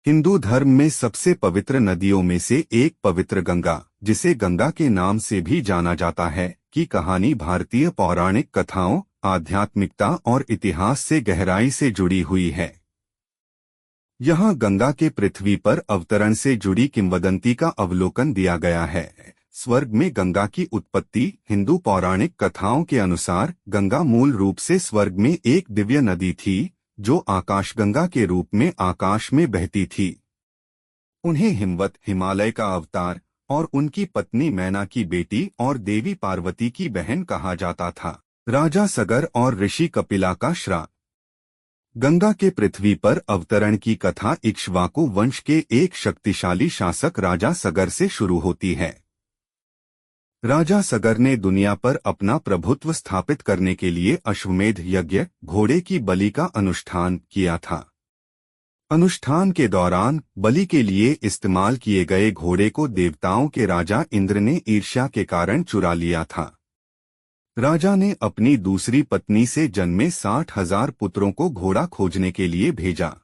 हिंदू धर्म में सबसे पवित्र नदियों में से एक पवित्र गंगा, जिसे गंगा के नाम से भी जाना जाता है, की कहानी भारतीय पौराणिक कथाओं, आध्यात्मिकता और इतिहास से गहराई से जुड़ी हुई है। यहाँ गंगा के पृथ्वी पर अवतरण से जुड़ी किंवदंती का अवलोकन दिया गया है। स्वर्ग में गंगा की उत्पत्ति। हिंदू पौराणिक कथाओं के अनुसार गंगा मूल रूप से स्वर्ग में एक दिव्य नदी थी, जो आकाशगंगा के रूप में आकाश में बहती थी। उन्हें हिमवत, हिमालय का अवतार, और उनकी पत्नी मैना की बेटी और देवी पार्वती की बहन कहा जाता था। राजा सगर और ऋषि कपिला का श्राप। गंगा के पृथ्वी पर अवतरण की कथा इक्ष्वाकु वंश के एक शक्तिशाली शासक राजा सगर से शुरू होती है। राजा सगर ने दुनिया पर अपना प्रभुत्व स्थापित करने के लिए अश्वमेध यज्ञ, घोड़े की बलि का अनुष्ठान किया था। अनुष्ठान के दौरान बलि के लिए इस्तेमाल किए गए घोड़े को देवताओं के राजा इंद्र ने ईर्ष्या के कारण चुरा लिया था। राजा ने अपनी दूसरी पत्नी से जन्मे 60,000 पुत्रों को घोड़ा खोजने के लिए भेजा।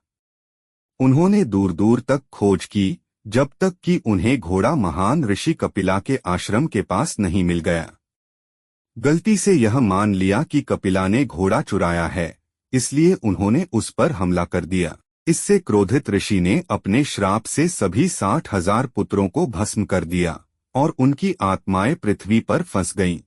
उन्होंने दूर दूर तक खोज की, जब तक कि उन्हें घोड़ा महान ऋषि कपिला के आश्रम के पास नहीं मिल गया। गलती से यह मान लिया कि कपिला ने घोड़ा चुराया है, इसलिए उन्होंने उस पर हमला कर दिया। इससे क्रोधित ऋषि ने अपने श्राप से सभी 60,000 पुत्रों को भस्म कर दिया और उनकी आत्माएं पृथ्वी पर फंस गईं।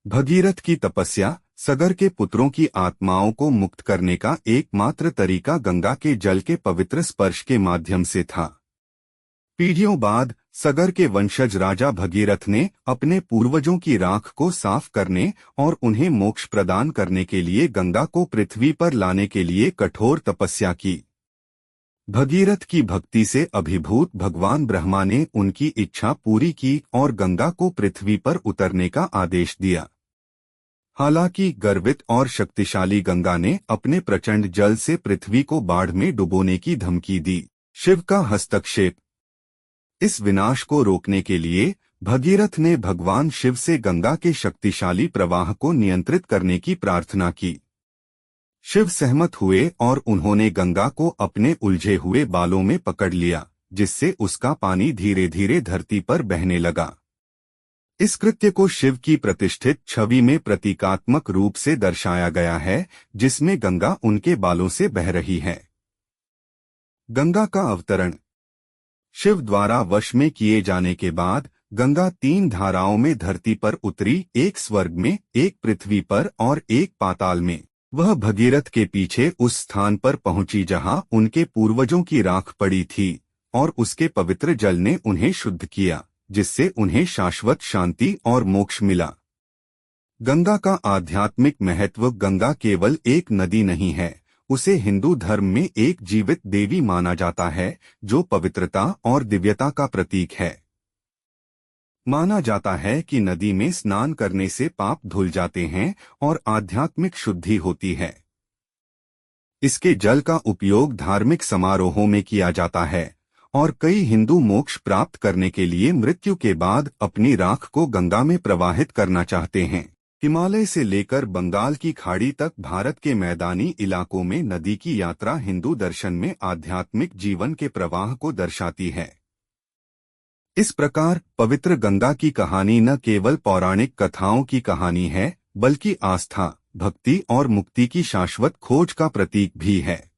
भगीरथ की तपस्या। सगर के पुत्रों की आत्माओं को मुक्त करने का एकमात्र तरीका गंगा के जल के पवित्र स्पर्श के माध्यम से था। पीढ़ियों बाद सगर के वंशज राजा भगीरथ ने अपने पूर्वजों की राख को साफ करने और उन्हें मोक्ष प्रदान करने के लिए गंगा को पृथ्वी पर लाने के लिए कठोर तपस्या की। भगीरथ की भक्ति से अभिभूत भगवान ब्रह्मा ने उनकी इच्छा पूरी की और गंगा को पृथ्वी पर उतरने का आदेश दिया। हालांकि गर्वित और शक्तिशाली गंगा ने अपने प्रचंड जल से पृथ्वी को बाढ़ में डुबोने की धमकी दी। शिव का हस्तक्षेप। इस विनाश को रोकने के लिए भगीरथ ने भगवान शिव से गंगा के शक्तिशाली प्रवाह को नियंत्रित करने की प्रार्थना की। शिव सहमत हुए और उन्होंने गंगा को अपने उलझे हुए बालों में पकड़ लिया, जिससे उसका पानी धीरे धीरे धरती पर बहने लगा। इस कृत्य को शिव की प्रतिष्ठित छवि में प्रतीकात्मक रूप से दर्शाया गया है, जिसमें गंगा उनके बालों से बह रही है। गंगा का अवतरण। शिव द्वारा वश में किए जाने के बाद गंगा 3 धाराओं में धरती पर उतरी, एक स्वर्ग में, एक पृथ्वी पर और एक पाताल में। वह भगीरथ के पीछे उस स्थान पर पहुंची जहां उनके पूर्वजों की राख पड़ी थी और उसके पवित्र जल ने उन्हें शुद्ध किया, जिससे उन्हें शाश्वत शांति और मोक्ष मिला। गंगा का आध्यात्मिक महत्व। गंगा केवल एक नदी नहीं है, उसे हिंदू धर्म में एक जीवित देवी माना जाता है, जो पवित्रता और दिव्यता का प्रतीक है। माना जाता है कि नदी में स्नान करने से पाप धुल जाते हैं और आध्यात्मिक शुद्धि होती है। इसके जल का उपयोग धार्मिक समारोहों में किया जाता है और कई हिंदू मोक्ष प्राप्त करने के लिए मृत्यु के बाद अपनी राख को गंगा में प्रवाहित करना चाहते हैं। हिमालय से लेकर बंगाल की खाड़ी तक भारत के मैदानी इलाकों में नदी की यात्रा हिंदू दर्शन में आध्यात्मिक जीवन के प्रवाह को दर्शाती है। इस प्रकार पवित्र गंगा की कहानी न केवल पौराणिक कथाओं की कहानी है, बल्कि आस्था, भक्ति और मुक्ति की शाश्वत खोज का प्रतीक भी है।